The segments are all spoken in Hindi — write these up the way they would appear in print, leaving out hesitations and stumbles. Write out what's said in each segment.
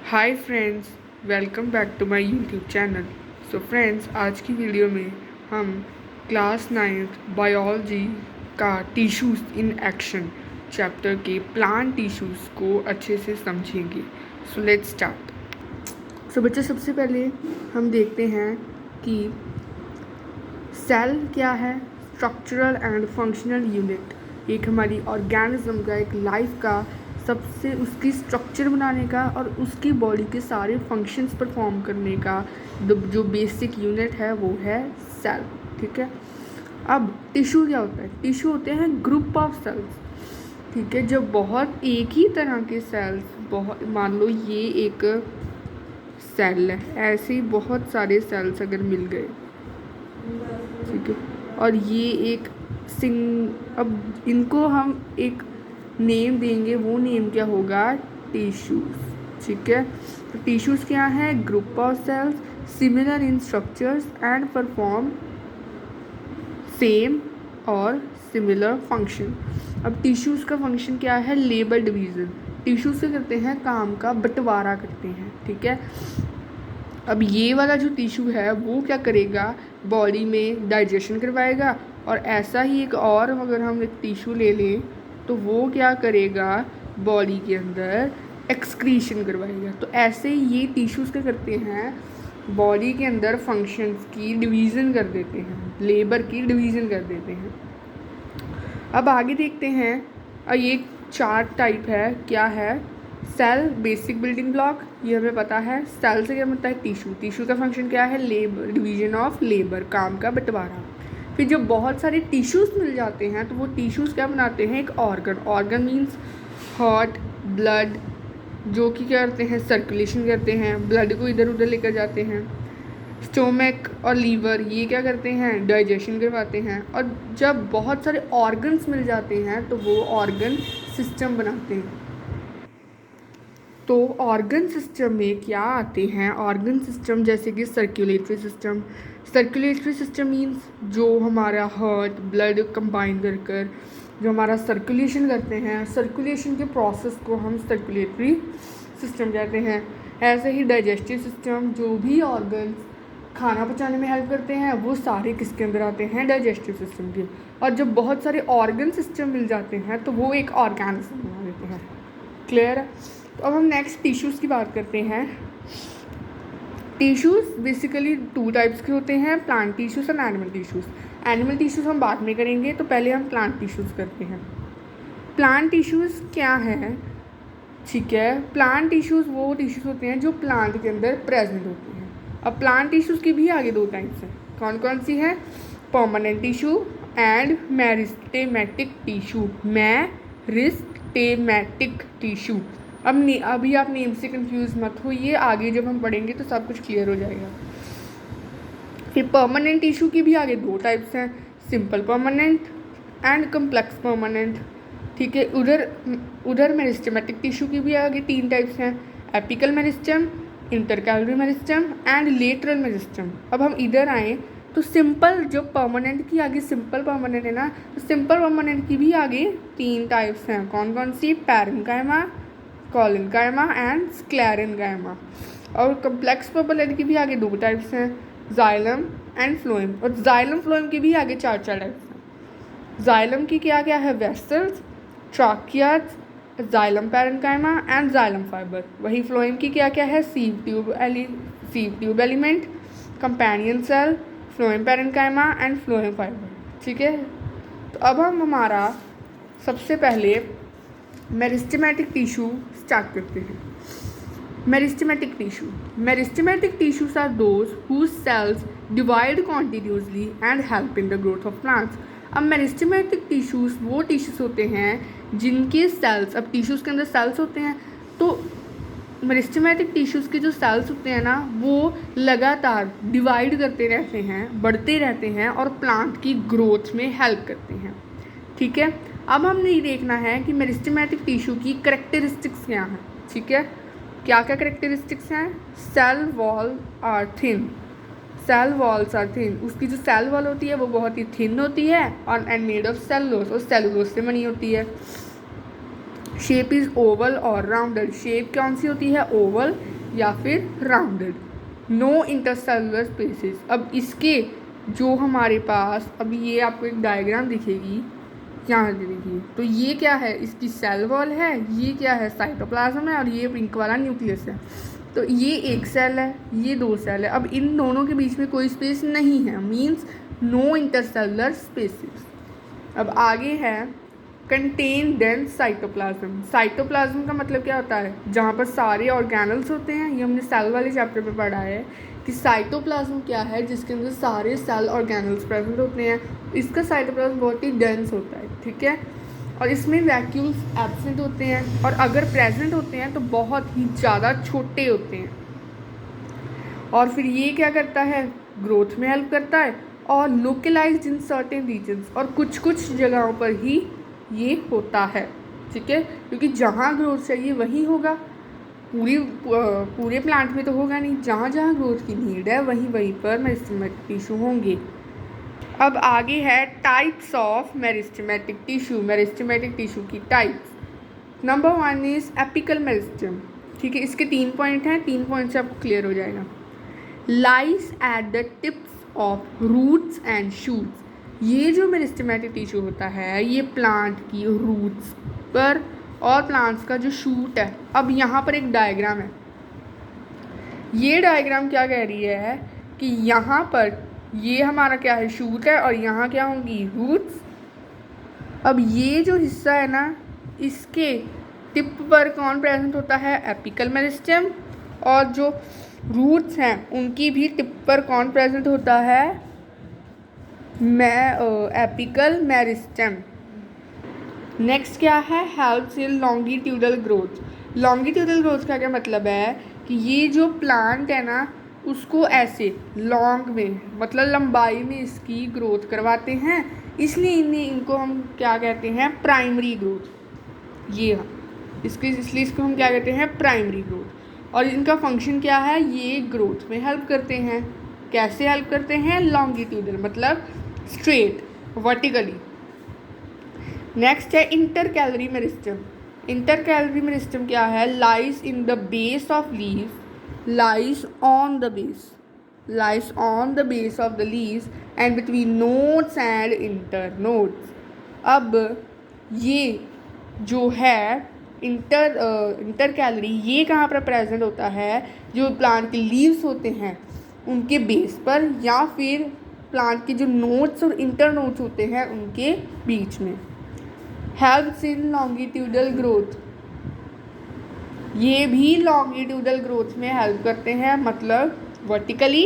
Hi friends, welcome back to my YouTube channel. So friends, आज की वीडियो में हम क्लास 9th बायोलॉजी का टिश्यूज़ इन एक्शन चैप्टर के प्लांट टिश्यूज़ को अच्छे से समझेंगे। So let's start. सो बच्चे, सबसे पहले हम देखते हैं कि सेल क्या है। स्ट्रक्चरल एंड फंक्शनल यूनिट एक हमारी ऑर्गेनिज्म का, एक लाइफ का सबसे उसकी स्ट्रक्चर बनाने का और उसकी बॉडी के सारे फंक्शंस परफॉर्म करने का जो बेसिक यूनिट है वो है सेल। ठीक है। अब टिश्यू क्या होता है? टिश्यू होते हैं ग्रुप ऑफ सेल्स। ठीक है। जब बहुत एक ही तरह के सेल्स, बहुत मान लो ये एक सेल है, ऐसे ही बहुत सारे सेल्स अगर मिल गए, ठीक है, और ये एक अब इनको हम एक नेम देंगे, वो नेम क्या होगा? टिश्यूज। ठीक है। तो टिश्यूज क्या है? Group of cells similar in structures and perform same और सिमिलर फंक्शन। अब टिश्यूज का फंक्शन क्या है? Labour division. टिश्यू से करते हैं काम का बंटवारा करते हैं। ठीक है। अब ये वाला जो टिश्यू है वो क्या करेगा? बॉडी में डाइजेशन करवाएगा, और ऐसा ही एक और अगर हम एक टिश्यू ले लें तो वो क्या करेगा? बॉडी के अंदर एक्सक्रीशन करवाएगा। तो ऐसे ही ये टिश्यूज़ क्या करते हैं? बॉडी के अंदर फंक्शंस की डिवीज़न कर देते हैं, लेबर की डिवीज़न कर देते हैं। अब आगे देखते हैं। ये 4 टाइप है। क्या है? सेल बेसिक बिल्डिंग ब्लॉक, ये हमें पता है। सेल से क्या बनता है? टिश्यू। टिश्यू का फंक्शन क्या है? लेबर, डिवीजन ऑफ लेबर, काम का बंटवारा। फिर जब बहुत सारे टिश्यूज़ मिल जाते हैं तो वो टिश्यूज़ क्या बनाते हैं? एक organ. Organ means heart, blood, जो कि क्या करते हैं? सर्कुलेशन करते हैं, ब्लड को इधर उधर लेकर जाते हैं। स्टोमक और लीवर, ये क्या करते हैं? डाइजेशन करवाते हैं। और जब बहुत सारे ऑर्गन्स मिल जाते हैं तो वो ऑर्गन सिस्टम बनाते हैं। तो ऑर्गन सिस्टम में क्या आते हैं? ऑर्गन सिस्टम जैसे कि circulatory system. Circulatory system means जो हमारा हार्ट, ब्लड कंबाइन कर जो हमारा सर्कुलेशन करते हैं, सर्कुलेशन के प्रोसेस को हम सर्कुलेटरी सिस्टम कहते हैं। ऐसे ही डाइजेस्टिव सिस्टम, जो भी ऑर्गन खाना पचाने में हेल्प करते हैं वो सारे किसके अंदर आते हैं? डाइजेस्टिव सिस्टम के। और जब बहुत सारे ऑर्गन सिस्टम मिल जाते हैं तो वो एक ऑर्गेनिज्म बना देते हैं। क्लियर है? तो अब हम नेक्स्ट टिश्यूज़ की बात करते हैं। टिश्यूज़ बेसिकली 2 टाइप्स के होते हैं, प्लांट टिश्यूज़ और एनिमल टिश्यूज़। एनिमल टिश्यूज़ हम बाद में करेंगे, तो पहले हम प्लांट टिश्यूज़ करते हैं। प्लांट टिश्यूज़ क्या है? ठीक है। प्लांट टिश्यूज़ वो टिश्यूज़ होते हैं जो प्लांट के अंदर प्रेजेंट होते हैं। अब प्लांट टिश्यूज़ की भी आगे 2 टाइप्स हैं। कौन कौन सी है? Permanent tissue and meristematic tissue. Meristematic tissue. अभी आप नेम से कंफ्यूज मत होइए, आगे जब हम पढ़ेंगे तो सब कुछ क्लियर हो जाएगा। फिर परमानेंट टिश्यू की भी आगे 2 टाइप्स हैं, simple permanent and complex permanent. ठीक है। उधर मेरिस्टेमेटिक टिश्यू की भी आगे 3 टाइप्स हैं, apical meristem, intercalary meristem and lateral meristem. अब हम इधर आएँ तो सिंपल, जो परमानेंट की आगे सिंपल परमानेंट है ना, तो सिंपल परमानेंट की भी आगे 3 टाइप्स हैं। कौन कौन सी? Parenchyma, collenchyma and sclerenchyma. और कम्प्लेक्स परमानेंट की भी आगे 2 टाइप्स हैं, जाइलम एंड फ्लोएम। और जाइलम फ्लोएम की भी आगे 4 टाइप्स हैं। जाइलम की क्या क्या है? Vessels, tracheids, xylem parenchyma and xylem fibre. वही फ्लोएम की क्या क्या है? Sieve tube element, companion cell, phloem parenchyma and phloem fibre. ठीक है। तो अब हम हमारा सबसे पहले मेरिस्टेमेटिक टिश्यू स्टार्ट करते हैं। Meristematic tissues are those whose cells divide continuously and help in the growth of plants। अब मेरिस्टेमेटिक टिश्यूज़ वो टिश्यूज़ होते हैं जिनके सेल्स, अब टिश्यूज़ के अंदर सेल्स होते हैं, तो मेरिस्टेमेटिक टिश्यूज़ के जो सेल्स होते हैं ना, वो लगातार डिवाइड करते रहते हैं, बढ़ते रहते हैं और प्लांट की ग्रोथ में हेल्प करते हैं। ठीक है। अब हमने ये देखना है कि मेरिस्टेमेटिक टिश्यू की करेक्टरिस्टिक्स क्या हैं। ठीक है। क्या क्या करेक्टरिस्टिक्स हैं? Cell wall are thin. Cell walls are thin. उसकी जो सेल वॉल होती है वो बहुत ही थिन होती है और एंड मेड ऑफ सेलुलोज, और सेलुलोज से बनी होती है। शेप इज़ ओवल और राउंडेड। शेप कौन सी होती है? ओवल या फिर राउंडेड। No intercellular spaces. अब इसके जो हमारे पास अभी ये आपको एक डायग्राम दिखेगी, यहाँ से देखिए, तो ये क्या है, इसकी सेल वॉल है, ये क्या है, साइटोप्लाज्म है, और ये पिंक वाला न्यूक्लियस है। तो ये एक सेल है, ये दो सेल है। अब इन दोनों के बीच में कोई स्पेस नहीं है, मीन्स नो इंटरसेलुलर स्पेसेस। अब आगे है कंटेन डेंस साइटोप्लाज्म। साइटोप्लाज्म का मतलब क्या होता है, जहाँ पर सारे ऑर्गेनल्स होते हैं। ये हमने सेल वाले चैप्टर में पढ़ा है कि साइटोप्लाज्म क्या है, जिसके अंदर सारे सेल ऑर्गेनल्स प्रेजेंट होते हैं। इसका साइटोप्लाज्म बहुत ही डेंस होता है, ठीक है, और इसमें वैक्यूल्स एब्सेंट होते हैं, और अगर प्रेजेंट होते हैं तो बहुत ही ज़्यादा छोटे होते हैं। और फिर ये क्या करता है, ग्रोथ में हेल्प करता है, और लोकलाइज्ड इन सर्टेन रीजन्स, और कुछ कुछ जगहों पर ही ये होता है, ठीक है, क्योंकि जहाँ ग्रोथ चाहिए वहीं होगा, पूरे प्लांट में तो होगा नहीं। जहाँ जहाँ ग्रोथ की नीड है वहीं वहीं पर मेरिस्टेमेटिक टिश्यू होंगे। अब आगे है types of meristematic tissue. Meristematic tissue की types. Number 1 is apical meristem, ठीक है, इसके 3 पॉइंट हैं, 3 पॉइंट से आपको क्लियर हो जाएगा। Lies at the tips of roots and shoots. ये जो मेरिस्टेमेटिक टिश्यू होता है ये प्लांट की रूट्स पर और प्लांट्स का जो शूट है। अब यहाँ पर एक डायग्राम है, ये डायग्राम क्या कह रही है कि यहाँ पर ये हमारा क्या है, शूट है, और यहाँ क्या होंगी, रूट्स। अब ये जो हिस्सा है ना, इसके टिप पर कौन प्रेजेंट होता है, एपिकल मेरिस्टेम, और जो रूट्स हैं उनकी भी टिप पर कौन प्रेजेंट होता है, एपिकल मेरिस्टेम। नेक्स्ट क्या है, helps in longitudinal growth. Longitudinal growth का क्या मतलब है कि ये जो प्लांट है ना उसको ऐसे लॉन्ग में, मतलब लंबाई में इसकी ग्रोथ करवाते हैं, इसलिए इनको हम क्या कहते हैं, प्राइमरी ग्रोथ। ये इसलिए इसको हम क्या कहते हैं, प्राइमरी ग्रोथ। और इनका फंक्शन क्या है, ये ग्रोथ में हेल्प करते हैं। कैसे हेल्प करते हैं, लॉन्गिट्यूडल मतलब स्ट्रेट, वर्टिकली। नेक्स्ट है इंटरकैलरी मेरिस्टेम। इंटरकैलरी मेरिस्टेम क्या है, lies in the base of leaves, lies on the base of the leaves and between nodes and internodes। अब ये जो है इंटरकैलरी, ये कहाँ पर प्रेजेंट होता है, जो प्लांट के लीव्स होते हैं उनके बेस पर, या फिर प्लांट के जो नोड्स और इंटरनोड्स होते हैं उनके बीच में। हेल्प्स इन लॉन्गिट्यूडल ग्रोथ, ये भी लॉन्गिट्यूडल ग्रोथ में हेल्प करते हैं, मतलब वर्टिकली।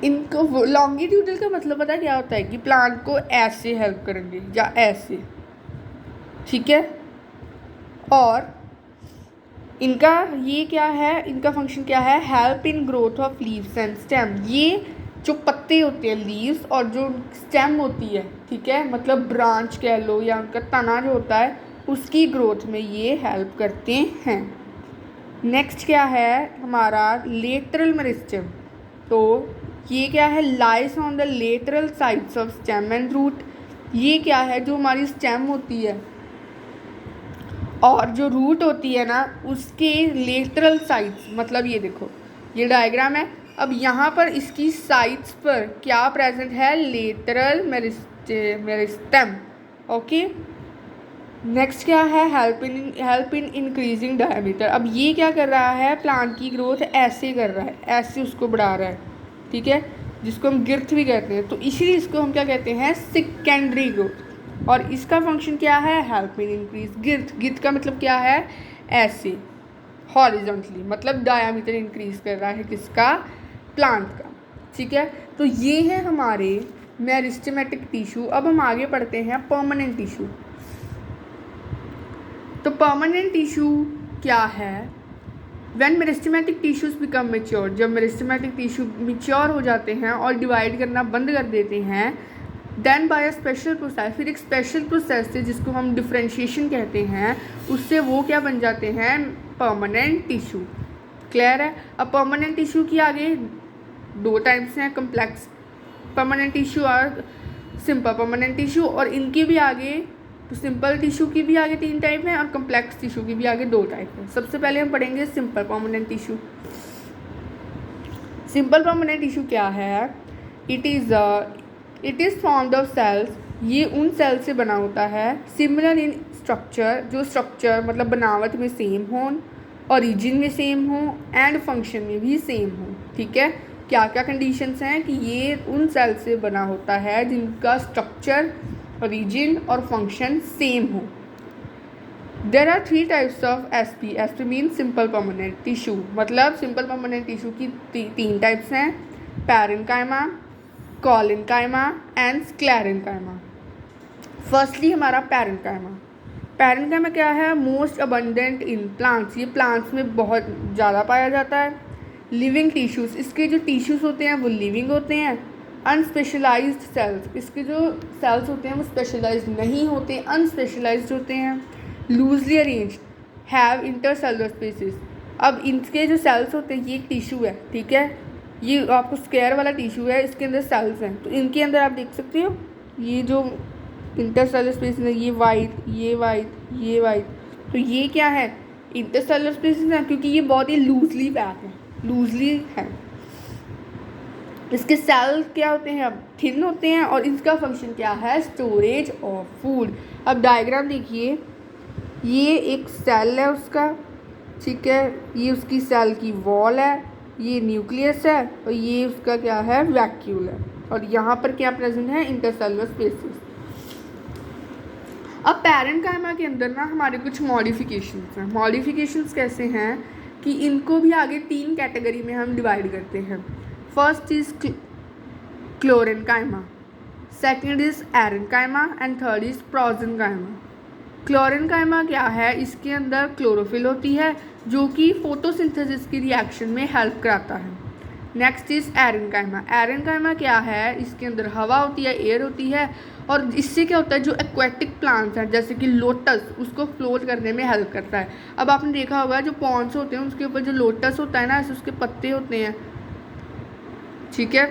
इनको लॉन्गिट्यूडल का मतलब पता है क्या होता है कि प्लांट को ऐसे हेल्प करेंगे या ऐसे, ठीक है। और इनका ये क्या है, इनका फंक्शन क्या है, help in growth of leaves and stem. ये जो पत्ते होते हैं लीव्स और जो स्टेम होती है, ठीक है, मतलब ब्रांच कह लो या उनका तना जो होता है, उसकी ग्रोथ में ये हेल्प करते हैं। नेक्स्ट क्या है हमारा, लेटरल मेरिस्टेम। तो ये क्या है, lies on the lateral sides of stem and root. ये क्या है, जो हमारी स्टेम होती है और जो रूट होती है ना उसके लेटरल साइड्स, मतलब ये देखो ये डायग्राम है। अब यहाँ पर इसकी साइड्स पर क्या प्रेजेंट है, लेटरल मेरिस्टेम, ओके। नेक्स्ट क्या है, हेल्प इन इंक्रीजिंग डायमीटर। अब ये क्या कर रहा है, प्लांट की ग्रोथ ऐसे कर रहा है, ऐसे उसको बढ़ा रहा है, ठीक है, जिसको हम गिर्थ भी कहते हैं। तो इसीलिए इसको हम क्या कहते हैं, सेकेंडरी ग्रोथ। और इसका फंक्शन क्या है, हेल्प इन इंक्रीज गिर्थ। गिर्थ का मतलब क्या है, ऐसे हॉरिजॉन्टली, मतलब डायमीटर इंक्रीज कर रहा है किसका, प्लांट का, ठीक है। तो ये है हमारे मेरिस्टेमेटिक टिश्यू। अब हम आगे पढ़ते हैं परमानेंट टिश्यू। तो परमानेंट टिश्यू क्या है, when meristematic tissues become mature, जब मेरिस्टेमेटिक टिश्यू मेच्योर हो जाते हैं और डिवाइड करना बंद कर देते हैं, then by a special process, फिर एक स्पेशल प्रोसेस से जिसको हम डिफ्रेंशिएशन कहते हैं, उससे वो क्या बन जाते हैं, परमानेंट टिश्यू। क्लियर है। अब परमानेंट टिश्यू की आगे 2 टाइप्स हैं, कम्प्लेक्स परमानेंट टिश्यू और सिंपल परमानेंट टिश्यू, और इनके भी आगे तो सिंपल टिश्यू की भी आगे 3 टाइप हैं और कम्प्लेक्स टिश्यू की भी आगे 2 टाइप हैं। सबसे पहले हम पढ़ेंगे simple permanent tissue. Simple permanent tissue क्या है? It is formed of cells. ये उन सेल से बना होता है सिमिलर इन स्ट्रक्चर, जो स्ट्रक्चर मतलब बनावट में सेम हो, ओरिजिन में सेम हो एंड फंक्शन में भी सेम हो। ठीक है, क्या क्या कंडीशंस हैं कि ये उन सेल से बना होता है जिनका स्ट्रक्चर, ओरिजिन और फंक्शन सेम हो। There are 3 types of SP. SP mean simple permanent tissue, मतलब सिंपल परमानेंट टिश्यू की 3 टाइप्स हैं, parenchyma, collenchyma and sclerenchyma. Firstly हमारा पैरेन्काइमा। पैरेन्काइमा क्या है? Most abundant in plants. ये प्लांट्स में बहुत ज़्यादा पाया जाता है। लिविंग टिश्यूज़, इसके जो टिश्यूज़ होते हैं वो लिविंग होते हैं। अनस्पेशलाइज्ड सेल्स, इसके जो सेल्स होते हैं वो स्पेशलाइज्ड नहीं होते, अनस्पेशलाइज्ड होते हैं। Loosely arranged, have intercellular spaces. अब इनके जो सेल्स होते हैं, ये एक टिश्यू है, ठीक है, ये आपको स्क्वायर वाला टिश्यू है, इसके अंदर सेल्स हैं, तो इनके अंदर आप देख सकते हो ये जो इंटरसेलुलर स्पेसेस है, ये वाइट, ये वाइट, ये वाइट, तो ये क्या है? इंटरसेलुलर स्पेसेस हैं, क्योंकि ये बहुत ही लूजली पैक है, लूजली है। इसके सेल क्या होते हैं? अब थिन होते हैं और इसका फंक्शन क्या है? Storage of food. अब डायग्राम देखिए, ये एक सेल है उसका, ठीक है, ये उसकी सेल की वॉल है, ये न्यूक्लियस है और ये उसका क्या है? वैक्यूल है। और यहाँ पर क्या प्रेजेंट है? Intercellular spaces. अब पैरेन्काइमा के अंदर ना हमारे कुछ मॉडिफिकेशंस हैं। मॉडिफिकेशंस कैसे हैं कि इनको भी आगे 3 कैटेगरी में हम डिवाइड करते हैं। First is chlorenchyma, second is aerenchyma and third is prosenchyma. Chlorenchyma क्या है? इसके अंदर क्लोरोफिल होती है जो कि फोटोसिंथेसिस की रिएक्शन में हेल्प कराता है। Next is एरेन्काइमा। एरेन्काइमा क्या है? इसके अंदर हवा होती है, एयर होती है, और इससे क्या होता है, जो एक्वेटिक प्लांट्स हैं जैसे कि लोटस, उसको फ्लोट करने में हेल्प करता है। अब आपने देखा होगा जो पॉन्ड्स होते हैं उसके ऊपर जो लोटस होता है ना, ऐसे उसके पत्ते होते हैं, ठीक है,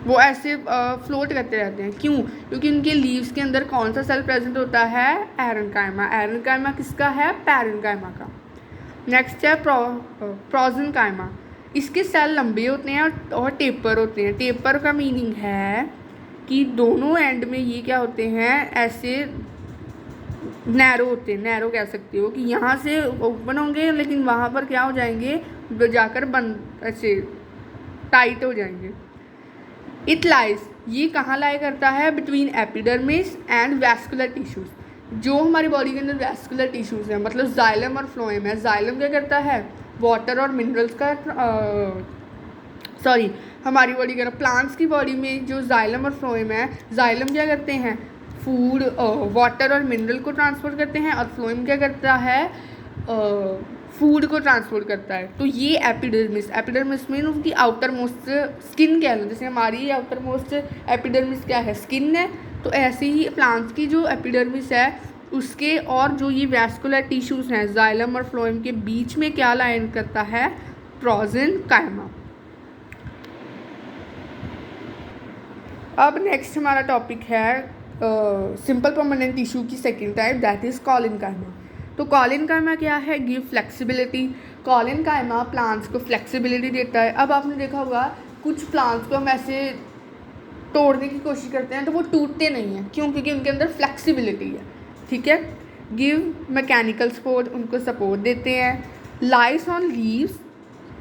वो ऐसे फ्लोट करते रहते हैं। क्यों? क्योंकि उनके लीव्स के अंदर कौन सा सेल प्रेजेंट होता है? एरेन्काइमा। एरेन्काइमा किसका है? पैरेन्काइमा का। नेक्स्ट है प्रोजेन्काइमा। इसके सेल लंबे होते हैं और टेपर होते हैं। टेपर का मीनिंग है कि दोनों एंड में ये क्या होते हैं? ऐसे नैरो होते हैं, नैरो कह सकते हो कि यहाँ से ओपन होंगे लेकिन वहाँ पर क्या हो जाएंगे? जाकर बंद, ऐसे टाइट हो जाएंगे। इट लाइज, ये कहाँ लाई करता है? Between epidermis and vascular tissues. जो हमारी बॉडी के अंदर वैस्कुलर टिश्यूज़ हैं, मतलब जाइलम और फ्लोएम है। जाइलम क्या करता है? वाटर और मिनरल्स का हमारी बॉडी के अंदर प्लांट्स की बॉडी में जो जाइलम और फ्लोएम है, जाइलम क्या करते हैं? फूड, वाटर और मिनरल को ट्रांसपोर्ट करते हैं, और फ्लोएम क्या करता है? फूड को ट्रांसपोर्ट करता है। तो ये एपिडर्मिस, एपिडर्मिस में उनकी आउटर मोस्ट स्किन कह लो, जैसे हमारी आउटर मोस्ट एपिडर्मिस क्या है? स्किन है। तो ऐसे ही प्लांट्स की जो एपिडर्मिस है उसके और जो ये वैस्कुलर टिश्यूज़ हैं जाइलम और फ्लोएम के बीच में क्या लाइन करता है? प्रोजेन्काइमा। अब नेक्स्ट हमारा टॉपिक है सिंपल परमानेंट टिश्यू की second type, that is collenchyma. तो कॉलिन्काइमा क्या है? Give flexibility. कॉलिन्काइमा प्लांट्स को फ्लेक्सिबिलिटी देता है। अब आपने देखा होगा कुछ प्लांट्स को हम ऐसे तोड़ने की कोशिश करते हैं तो वो टूटते नहीं हैं। क्यों? क्योंकि उनके अंदर फ्लेक्सिबिलिटी है, ठीक है। गिव मैकेनिकल सपोर्ट, उनको सपोर्ट देते हैं। Lies on leaves,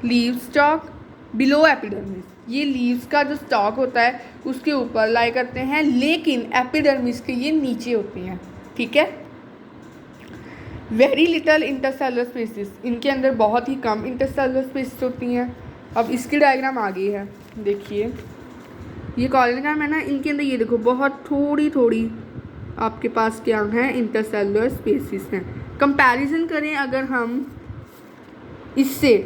leaf stalk below epidermis. ये लीव्स का जो स्टॉक होता है उसके ऊपर लाई करते हैं, लेकिन एपिडर्मिस के ये नीचे होते हैं, ठीक है। वेरी लिटल इंटरसेलुलर स्पेसिस, इनके अंदर बहुत ही कम इंटरसेलुलर स्पेसिस होती हैं। अब इसकी डायग्राम आगे है, देखिए ये कॉलिन्काइमा है ना, इनके अंदर ये देखो बहुत थोड़ी थोड़ी आपके पास क्या है? इंटरसेलुलर स्पेसिस हैं। कंपैरिजन करें अगर हम इससे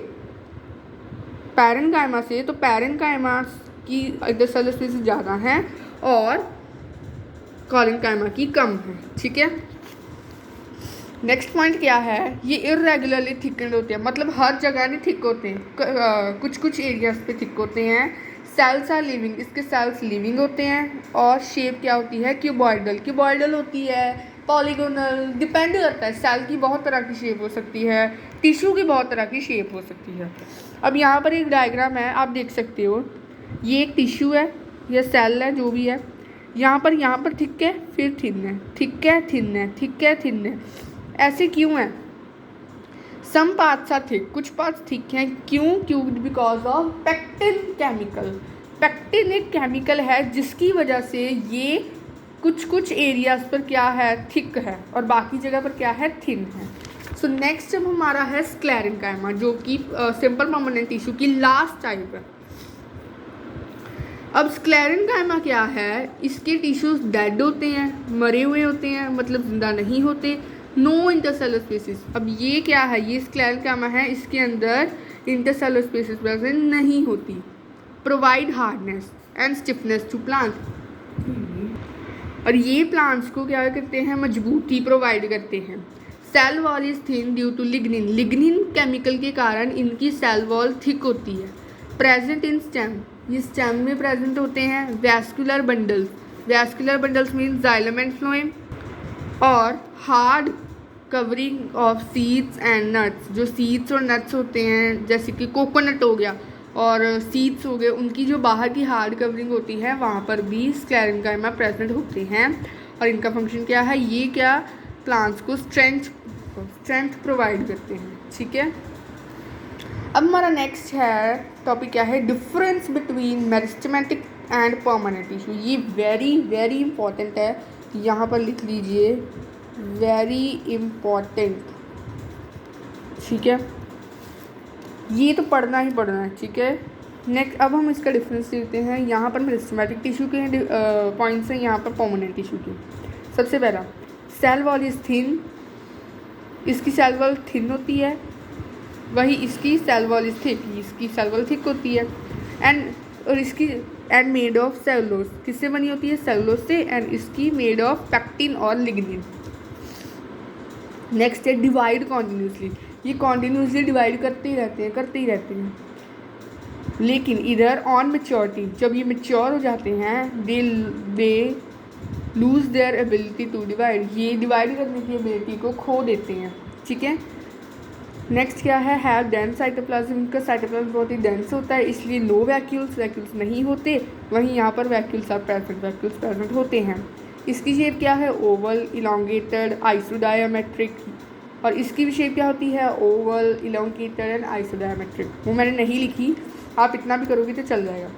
पैरेन्काइमा से, तो पैरेन्काइमा की इंटरसेलुलर स्पेसिस ज़्यादा हैं और कॉलिन्काइमा की कम है, ठीक है। नेक्स्ट पॉइंट क्या है? ये इरेगुलरली थिकन्ड होते हैं, मतलब हर जगह नहीं थिक होते हैं, कुछ कुछ एरियाज पे थिक होते हैं। सेल्स आर लिविंग, इसके सेल्स लिविंग होते हैं। और शेप क्या होती है, क्यूबॉइडल होती है, पॉलीगोनल, डिपेंड करता है। सेल की बहुत तरह की शेप हो सकती है, टिश्यू की बहुत तरह की शेप हो सकती है। अब यहाँ पर एक डायग्राम है, आप देख सकते हो, ये एक टिश्यू है, ये सेल है, जो भी है। यहाँ पर थिक है, फिर थिन है, थिक है, थिन है, थिक है, थिन है। ऐसे क्यों है? सम पार्ट्स आर थिक, कुछ पार्ट्स थिक हैं। क्यों? Because of pectin chemical. Pectin एक केमिकल है जिसकी वजह से ये कुछ एरियाज पर क्या है, थिक है, और बाकी जगह पर क्या है, थिन है। सो नेक्स्ट अब हमारा है स्क्लेरेंकाइमा, जो कि सिंपल परमानेंट टिश्यू की लास्ट टाइप है। अब स्क्लेरेंकाइमा क्या है, इसके टिश्यूज डेड होते हैं, मरे हुए होते हैं, मतलब जिंदा नहीं होते। No intercellular spaces. अब ये क्या है, ये स्क्लेरेंकाइमा है, इसके अंदर इंटरसेलुलर स्पेसिस प्रेजेंट नहीं होती। Provide hardness and stiffness to plant, और ये प्लांट्स को क्या करते हैं, मजबूती प्रोवाइड करते हैं। Cell wall is thin due to lignin, lignin chemical के कारण इनकी सेल वॉल थिक होती है। प्रेजेंट इन स्टेम, ये स्टेम में प्रेजेंट होते हैं। Vascular bundles mean xylem and phloem. और hard covering of seeds and nuts, जो सीड्स और नट्स होते हैं, जैसे कि कोकोनट हो गया और सीड्स हो गए, उनकी जो बाहर की हार्ड कवरिंग होती है, वहाँ पर भी स्क्लेरेंकाइमा प्रेजेंट होते हैं। और इनका फंक्शन क्या है, ये क्या प्लांट्स को स्ट्रेंथ प्रोवाइड करते हैं। ठीक है, अब हमारा नेक्स्ट है टॉपिक क्या है, difference between meristematic and permanent tissue. ये वेरी इंपॉर्टेंट है, यहाँ पर लिख लीजिए, वेरी इम्पॉर्टेंट। ठीक है, ये तो पढ़ना ही पढ़ना है। ठीक है, नेक्स्ट अब हम इसका डिफरेंस देखते हैं। यहाँ पर मेरिस्टेमेटिक टिश्यू के पॉइंट्स हैं, यहाँ पर परमानेंट टिश्यू के। सबसे पहला, सेल वॉल इज थिन, इसकी सेल वॉल थिन होती है, वही इसकी सेल वॉल इज थिक, इसकी सेल वॉल थिक होती है। एंड मेड ऑफ सेलुलोज, किससे बनी होती है, सेलुलोज से, एंड इसकी मेड ऑफ पेक्टिन और लिग्निन। नेक्स्ट है डिवाइड कॉन्टिन्यूसली, ये कॉन्टिन्यूसली डिवाइड करते ही रहते हैं। लेकिन इधर ऑन मैच्योरिटी, जब ये मैच्योर हो जाते हैं, they lose their ability to divide, ये डिवाइड करने की एबिलिटी को खो देते हैं। ठीक है, नेक्स्ट क्या है, हैव डेंस साइटोप्लाज्म, इनका साइटोप्लाज्म बहुत ही डेंस होता है, इसलिए नो वैक्यूल्स नहीं होते। वहीं यहाँ पर वैक्यूल्स प्रेजेंट होते हैं। इसकी शेप क्या है, ओवल, इलोंगेटेड, आइसोडायामेट्रिक। और इसकी भी शेप क्या होती है, ओवल, इलोंगेटेड एंड आइसोडायामेट्रिक। वो मैंने नहीं लिखी, आप इतना भी करोगे तो चल जाएगा।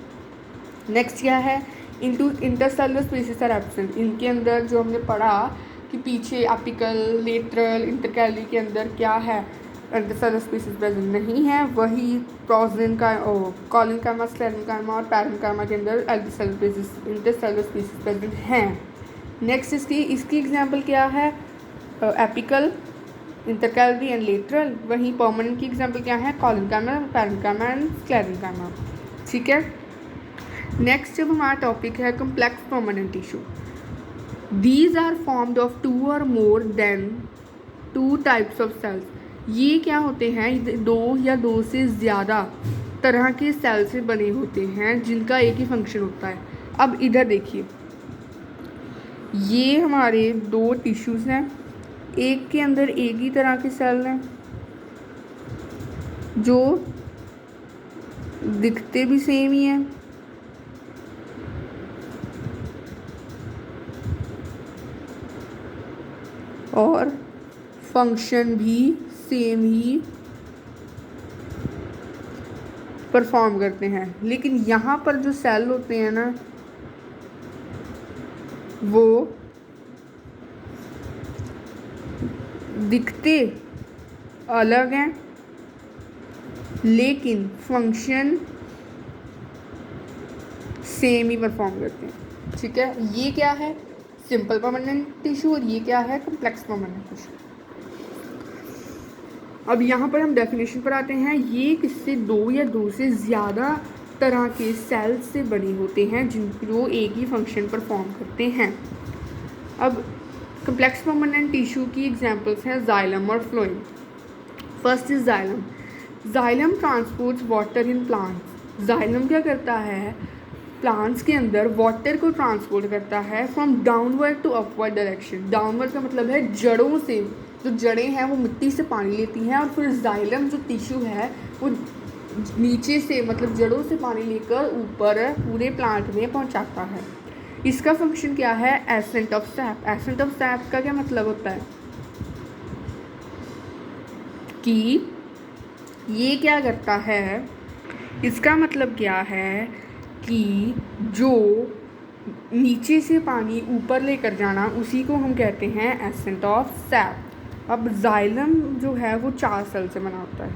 नेक्स्ट क्या है, इंटरसेलुलर स्पेसिस आर एब्सेंट, इनके अंदर जो हमने पढ़ा कि पीछे एपिकल, लेटरल, इंटरकैली के अंदर क्या है, इंटरसेलुलर स्पेसिस प्रेजेंट नहीं है। वही कॉलिनकाइमा, स्क्लेरेंकाइमा और पैरेन्काइमा के अंदर इंटरसेलुलर स्पेसिस प्रेजेंट हैं। नेक्स्ट इसकी एग्जांपल क्या है, एपिकल, इंटरकैलरी एंड लेटरल। वहीं परमानेंट की एग्जांपल क्या है, कॉलिनकाइमा, पैरेन्काइमा एंड स्क्लेरेंकाइमा। ठीक है, नेक्स्ट जब हमारा टॉपिक है complex permanent tissue. These are formed of 2 और more than 2 types of cells. ये क्या होते हैं, 2 या 2 से ज़्यादा तरह के सेल से बने होते हैं, जिनका एक ही फंक्शन होता है। अब इधर देखिए, ये हमारे 2 टिश्यूज़ हैं, एक के अंदर एक ही तरह के सेल हैं, जो दिखते भी सेम ही हैं, और फंक्शन भी सेम ही परफॉर्म करते हैं। लेकिन यहाँ पर जो सेल होते हैं ना, वो दिखते अलग हैं, लेकिन फंक्शन सेम ही परफॉर्म करते हैं। ठीक है, ये क्या है, सिंपल परमानेंट टिश्यू, और ये क्या है, कम्प्लेक्स परमानेंट टिश्यू। अब यहाँ पर हम डेफिनेशन पर आते हैं। ये किससे, 2 या 2 से ज़्यादा तरह के सेल्स से बने होते हैं, जो एक ही फंक्शन परफॉर्म करते हैं। अब कम्प्लेक्स परमानेंट टिश्यू की एग्जांपल्स हैं जाइलम और phloem. First is xylem. Xylem transports water in plants. Xylem क्या करता है, प्लांट्स के अंदर वाटर को ट्रांसपोर्ट करता है from downward to upward direction. Downward का मतलब है जड़ों से, जो जड़ें हैं वो मिट्टी से पानी लेती हैं, और फिर जाइलम जो टिश्यू है वो नीचे से मतलब जड़ों से पानी लेकर ऊपर पूरे प्लांट में पहुंचाता है। इसका फंक्शन क्या है, accent of SAP. Accent of SAP का क्या मतलब होता है कि ये क्या करता है, इसका मतलब क्या है कि जो नीचे से पानी ऊपर लेकर जाना, उसी को हम कहते हैं एसेंट ऑफ सैप। अब जाइलम जो है वो 4 सेल से बना होता है,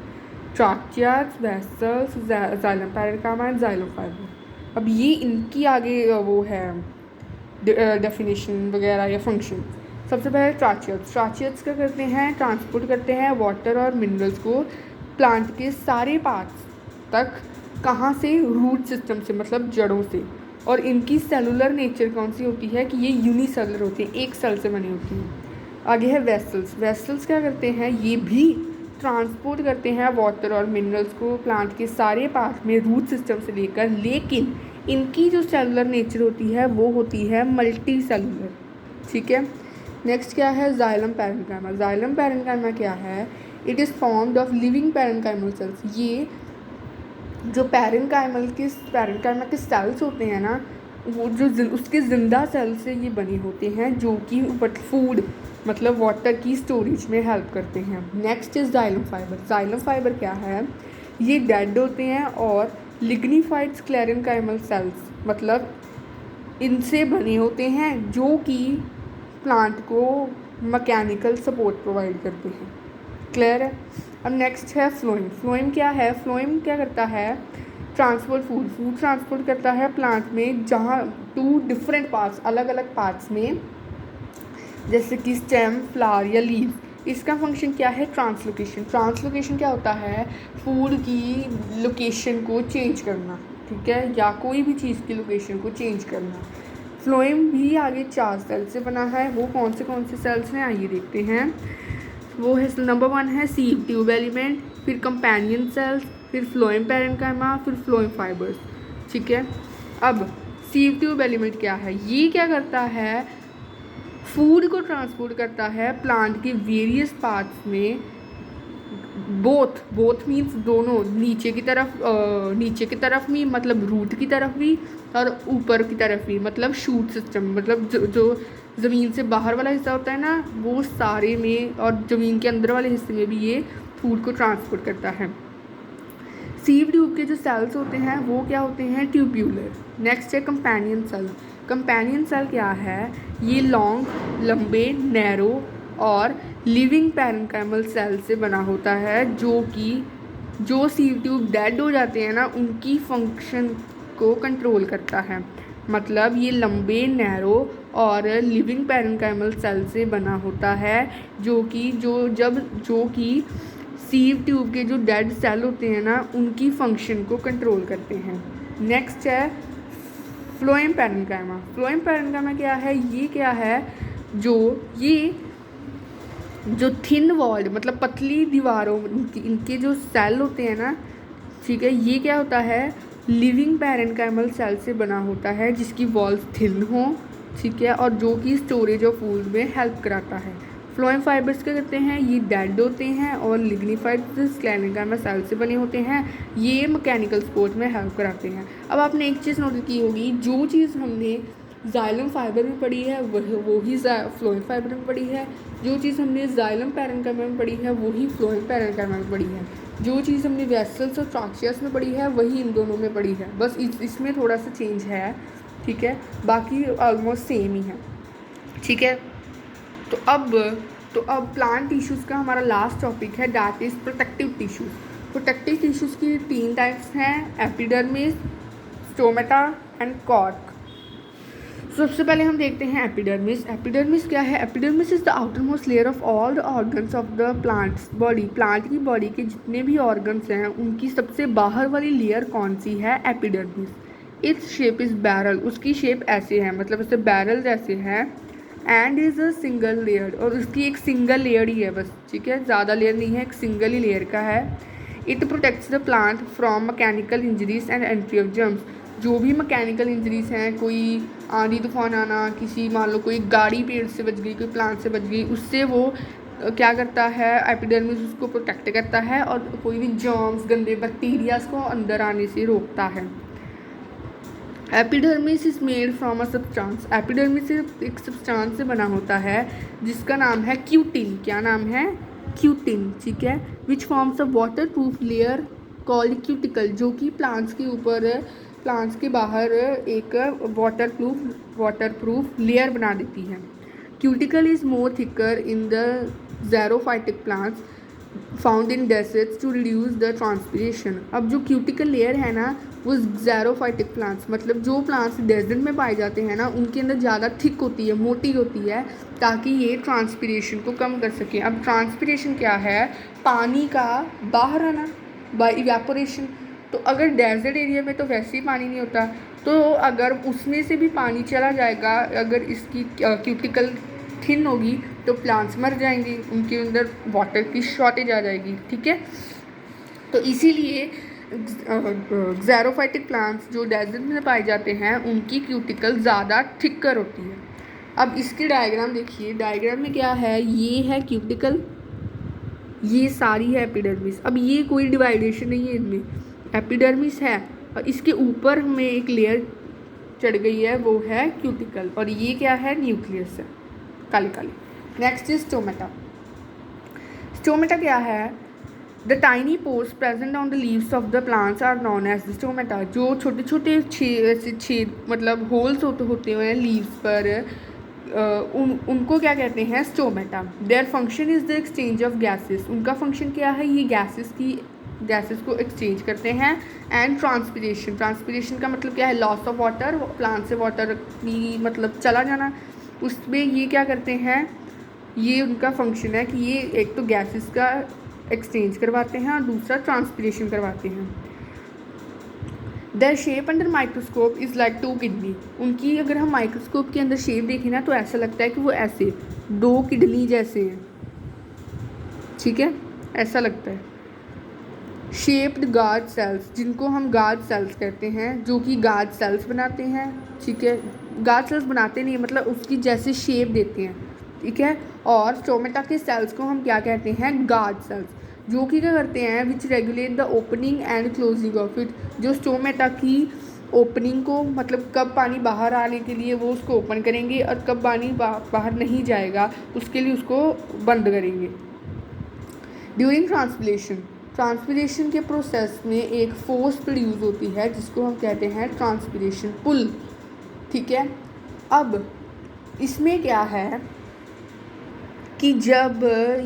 tracheids, vessels, xylem parenchyma and xylem fibre. अब ये इनकी आगे वो है डेफिनेशन वगैरह या फंक्शन। सबसे पहले ट्रैकियाज। ट्रैकियाज क्या करते हैं, ट्रांसपोर्ट करते हैं वाटर और मिनरल्स को प्लांट के सारे पार्ट्स तक। कहाँ से, रूट सिस्टम से मतलब जड़ों से। और इनकी सेलुलर नेचर कौन सी होती है कि ये यूनिसेलुलर होती है, एक सेल से बनी होती है। आगे है वेसल्स। वेसल्स क्या करते हैं, ये भी ट्रांसपोर्ट करते हैं वाटर और मिनरल्स को प्लांट के सारे पार्ट में रूट सिस्टम से लेकर, लेकिन इनकी जो सेलुलर नेचर होती है वो होती है मल्टी सेलुलर। ठीक है। नेक्स्ट क्या है, जाइलम पैरेन्काइमा। जाइलम पैरेन्काइमा क्या है, it is formed of living parenchymal cells. ये जो पैरेन्काइमा के सेल्स होते हैं ना, वो जो उसके ज़िंदा सेल से ये बने होते हैं, जो कि फूड मतलब वाटर की स्टोरेज में हेल्प करते हैं। Next is xylem fibre. Xylem fibre क्या है, ये डेड होते हैं और लिग्निफाइड स्क्लेरेन्काइमल सेल्स मतलब इनसे बने होते हैं, जो कि प्लांट को मैकेनिकल सपोर्ट प्रोवाइड करते हैं। क्लियर है। अब नेक्स्ट है फ्लोएम। फ्लोएम क्या है, फ्लोएम क्या करता है, ट्रांसपोर्ट फूड ट्रांसपोर्ट करता है प्लांट में, जहाँ 2 डिफरेंट पार्ट्स, अलग अलग पार्ट्स में, जैसे कि स्टेम, फ्लावर या लीव। इसका फंक्शन क्या है, ट्रांसलोकेशन। ट्रांसलोकेशन क्या होता है, फूड की लोकेशन को चेंज करना। ठीक है, या कोई भी चीज़ की लोकेशन को चेंज करना। फ्लोएम भी आगे 4 सेल से बना है। वो कौन से सेल्स हैं आइए देखते हैं। वो है नंबर 1 है सीव ट्यूब एलिमेंट, फिर कंपेनियन सेल्स, फिर फ्लोएम पैरेन्काइमा, फिर फ्लोएम फाइबर्स। ठीक है। अब सीव ट्यूब एलिमेंट क्या है, ये क्या करता है, फूड को ट्रांसपोर्ट करता है प्लांट के वेरियस पार्ट्स में। बोथ मीन्स दोनों, नीचे की तरफ भी मतलब रूट की तरफ भी, और ऊपर की तरफ भी मतलब शूट सिस्टम मतलब जो ज़मीन से बाहर वाला हिस्सा होता है ना, वो सारे में, और ज़मीन के अंदर वाले हिस्से में भी ये फूड को ट्रांसपोर्ट करता है। सीव ट्यूब के जो सेल्स होते हैं वो क्या होते हैं, ट्यूब्यूलर। नेक्स्ट है कंपेनियन सेल। कंपेनियन सेल क्या है, ये लॉन्ग, लंबे, नैरो और लिविंग पैरेन्काइमल सेल से बना होता है, जो सीव ट्यूब डेड हो जाते हैं ना, उनकी फंक्शन को कंट्रोल करता है। मतलब ये लंबे, नैरो और लिविंग पैरेन्काइमल सेल से बना होता है, जो कि सीव ट्यूब के जो डेड सेल होते हैं ना, उनकी फंक्शन को कंट्रोल करते हैं। नेक्स्ट है फ्लोएम पैरेन्काइमा। फ्लोएम पैरेन्काइमा क्या है, ये क्या है, जो थिन वॉल्ड मतलब पतली दीवारों, इनके जो सेल होते हैं ना, ठीक है, ये क्या होता है, लिविंग पैरेन्काइमल सेल से बना होता है, जिसकी वॉल्स थिन हो। ठीक है, और जो कि स्टोरेज ऑफ फूड में हेल्प कराता है। फ्लोएम फाइबर्स क्या करते हैं, ये डेड होते हैं और लिग्निफाइड स्क्लेरेन्काइमा सेल से बने होते हैं, ये मैकेनिकल सपोर्ट में हेल्प कराते हैं। अब आपने एक चीज़ नोट की होगी, जो चीज़ हमने जाइलम फाइबर में पढ़ी है वही फ्लोएम फाइबर में पढ़ी है, जो चीज़ हमने जाइलम पैरेन्काइमा में पढ़ी है वही फ्लोएम पैरेन्काइमा में पढ़ी है, जो चीज़ हमने वेसल्स और ट्रैकियास में पढ़ी है वही इन दोनों में पढ़ी है, बस इसमें थोड़ा सा चेंज है। ठीक है, बाकी ऑलमोस्ट सेम ही है। ठीक है, तो अब प्लांट टिश्यूज़ का हमारा लास्ट टॉपिक है, that is protective tissues. Protective tissues की 3 टाइप्स हैं, एपिडर्मिस, स्टोमेटा एंड कॉर्क। सबसे पहले हम देखते हैं एपिडर्मिस। एपिडर्मिस क्या है, epidermis is the outer most layer of all the organs of the plants body. Plant की बॉडी के जितने भी ऑर्गन्स हैं उनकी सबसे बाहर वाली लेयर कौन सी है, epidermis. Its shape is barrel, उसकी शेप ऐसे है, मतलब ऐसे बैरल जैसे है, and is a single layer, और उसकी एक सिंगल लेयर ही है बस। ठीक है, ज़्यादा लेयर नहीं है, एक सिंगल ही लेयर का है। It protects the plant from mechanical injuries and entry of germs. जो भी मैकेनिकल इंजरीज हैं, कोई आंधी तूफान आना, किसी मान लो कोई गाड़ी पेड़ से बच गई, कोई प्लांट से बच गई, उससे वो क्या करता है, एपिडर्मिस उसको प्रोटेक्ट करता है और कोई भी जर्म्स, गंदे बैक्टीरियाज को अंदर आने से रोकता है। Epidermis is made from a substance. Epidermis एक सब्सटेंस से बना होता है जिसका नाम है क्यूटिन। क्या नाम है? क्यूटिन, ठीक है। Which forms a water proof layer called cuticle, जो कि प्लांट्स के ऊपर, प्लांट्स के बाहर एक वाटर प्रूफ लेयर बना देती है। Cuticle is more thicker in the xerophytic plants found in deserts to reduce the transpiration. अब जो क्यूटिकल लेयर है ना, वो ज़ेरोफाइटिक प्लांट्स, मतलब जो प्लांट्स डेजर्ट में पाए जाते हैं ना, उनके अंदर ज़्यादा थिक होती है, मोटी होती है, ताकि ये ट्रांसपिरेशन को कम कर सकें। अब ट्रांसपिरेशन क्या है? पानी का बाहर आना बाय इवेपोरेशन। तो अगर डेजर्ट एरिया में तो वैसे ही पानी नहीं होता, तो अगर उसमें से भी पानी चला जाएगा, अगर इसकी क्यूटिकल थिन होगी तो प्लांट्स मर जाएंगे, उनके अंदर वाटर की शॉर्टेज आ जाएगी, ठीक है। तो इसीलिए ज़ेरोफाइटिक प्लांट्स जो डेजर्ट में पाए जाते हैं, उनकी क्यूटिकल ज़्यादा थिकर होती है। अब इसकी डायग्राम देखिए, डायग्राम में क्या है, ये है क्यूटिकल, ये सारी है एपिडर्मिस। अब ये कोई डिवाइडेशन नहीं है इनमें, एपिडर्मिस है और इसके ऊपर हमें एक लेयर चढ़ गई है, वो है क्यूटिकल, और ये क्या है? न्यूक्लियस है, काली काली। Next is stomata. स्टोमेटा क्या है? The tiny pores present on the leaves of the plants are known as the stomata. जो छोटे छोटे छेद मतलब होल्स होते हुए हैं लीव्स पर, उनको क्या कहते हैं? Stomata. Their function is the exchange of gases. उनका फंक्शन क्या है? ये गैसेस को एक्सचेंज करते हैं। एंड ट्रांसपिरेशन, ट्रांसपिरेशन का मतलब क्या है? लॉस ऑफ वाटर, प्लांट से वाटर की मतलब चला जाना, उसमें ये क्या करते हैं? ये उनका फंक्शन है कि ये एक तो गैसेस का एक्सचेंज करवाते हैं और दूसरा ट्रांसपिरेशन करवाते हैं। Their shape under microscope is like to kidney. उनकी अगर हम माइक्रोस्कोप के अंदर शेप देखें ना, तो ऐसा लगता है कि वो ऐसे 2 किडनी जैसे हैं, ठीक है, ऐसा लगता है। शेप्ड गार्ड सेल्स, जिनको हम गार्ड सेल्स कहते हैं, जो कि गार्ड सेल्स बनाते हैं, ठीक है। गार्ड सेल्स बनाते नहीं, मतलब उसकी जैसे शेप देते हैं, ठीक है। और स्टोमेटा के सेल्स को हम क्या कहते हैं? गार्ड सेल्स, जो कि क्या करते हैं? विच regulate the opening and closing of it. जो स्टोमेटा की ओपनिंग को, मतलब कब पानी बाहर आने के लिए वो उसको ओपन करेंगे और कब पानी बाहर नहीं जाएगा उसके लिए उसको बंद करेंगे। ड्यूरिंग ट्रांसपिरेशन, ट्रांसपिरेशन के प्रोसेस में एक फोर्स प्रोड्यूस होती है जिसको हम कहते हैं ट्रांसपिरेशन पुल, ठीक है। अब इसमें क्या है कि जब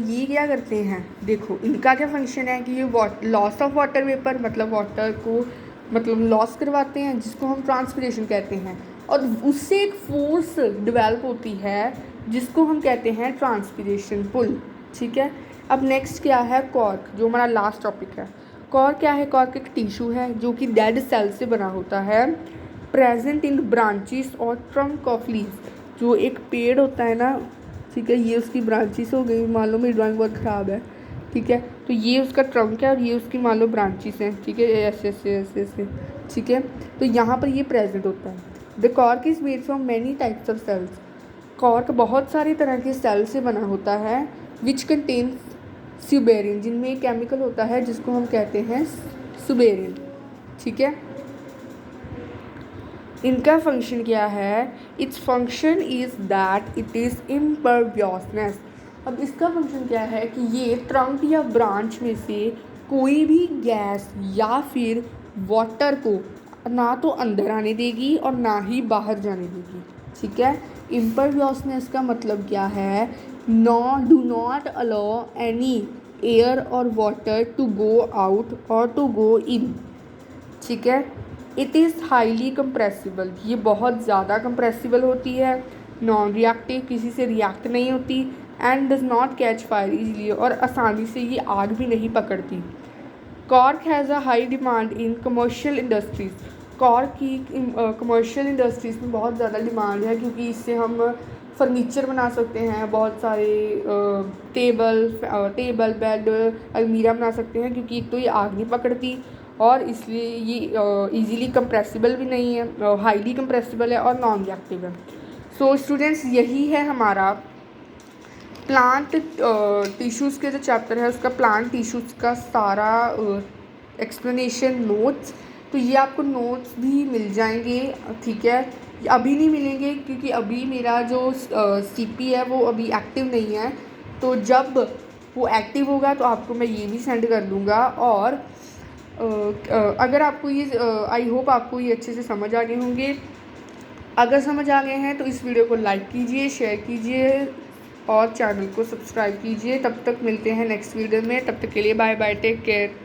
ये क्या करते हैं, देखो इनका क्या फंक्शन है कि ये लॉस ऑफ वाटर वेपर, मतलब वाटर को मतलब लॉस करवाते हैं, जिसको हम ट्रांसपिरेशन कहते हैं, और उससे एक फोर्स डेवलप होती है जिसको हम कहते हैं ट्रांसपिरेशन पुल, ठीक है। अब नेक्स्ट क्या है? कॉर्क, जो हमारा लास्ट टॉपिक है। कॉर्क क्या है? कॉर्क एक टिश्यू है जो कि डेड सेल से बना होता है, प्रेजेंट इन ब्रांचेस और ट्रंक ऑफ लीव्स। जो एक पेड़ होता है ना, ठीक है, ये उसकी ब्रांचेस हो गई, मान लो मेरी ड्राइंग बहुत ख़राब है, ठीक है, तो ये उसका ट्रंक है और ये उसकी मान लो ब्रांचेस हैं, ठीक है, ऐसे ऐसे ऐसे ऐसे, ठीक है। तो यहाँ पर ये प्रेजेंट होता है। The cork is made from many types of cells. Cork बहुत सारी तरह के सेल से बना होता है, विच कंटेन सुबेरिन, जिनमें एक केमिकल होता है जिसको हम कहते हैं सुबेरिन, ठीक है। इनका फंक्शन क्या है? Its function is that it is imperviousness. अब इसका फंक्शन क्या है कि ये ट्रंक या ब्रांच में से कोई भी गैस या फिर वाटर को ना तो अंदर आने देगी और ना ही बाहर जाने देगी, ठीक है। इम्परवियसनेस का मतलब क्या है? Do not allow any air और वाटर टू गो आउट और टू गो इन, ठीक है। इट इज़ हाईली कंप्रेसिबल, ये बहुत ज़्यादा कंप्रेसिबल होती है, नॉन रिएक्टिव, किसी से रिएक्ट नहीं होती, and does not catch fire easily, और आसानी से ये आग भी नहीं पकड़ती। Cork has a high demand in commercial industries. Cork की कमर्शियल इंडस्ट्रीज़ में बहुत ज़्यादा डिमांड है, क्योंकि इससे हम फर्नीचर बना सकते हैं, बहुत सारे टेबल बेड अलमीरा बना सकते हैं, क्योंकि एक तो ये आग नहीं पकड़ती और इसलिए ये इजीली कंप्रेसिबल भी नहीं है, हाईली कंप्रेसिबल है और नॉन रिएक्टिव है। सो स्टूडेंट्स, यही है हमारा प्लांट टिश्यूज़ के जो चैप्टर है उसका प्लांट टिश्यूज़ का सारा एक्सप्लेनेशन नोट्स। तो ये आपको नोट्स भी मिल जाएंगे, ठीक है। अभी नहीं मिलेंगे क्योंकि अभी मेरा जो सीपी है वो अभी एक्टिव नहीं है, तो जब वो एक्टिव होगा तो आपको मैं ये भी सेंड कर दूँगा। और अगर आपको ये आई होप आपको ये अच्छे से समझ आ गए होंगे। अगर समझ आ गए हैं तो इस वीडियो को लाइक कीजिए, शेयर कीजिए और चैनल को सब्सक्राइब कीजिए। तब तक मिलते हैं नेक्स्ट वीडियो में, तब तक के लिए बाय बाय, टेक केयर।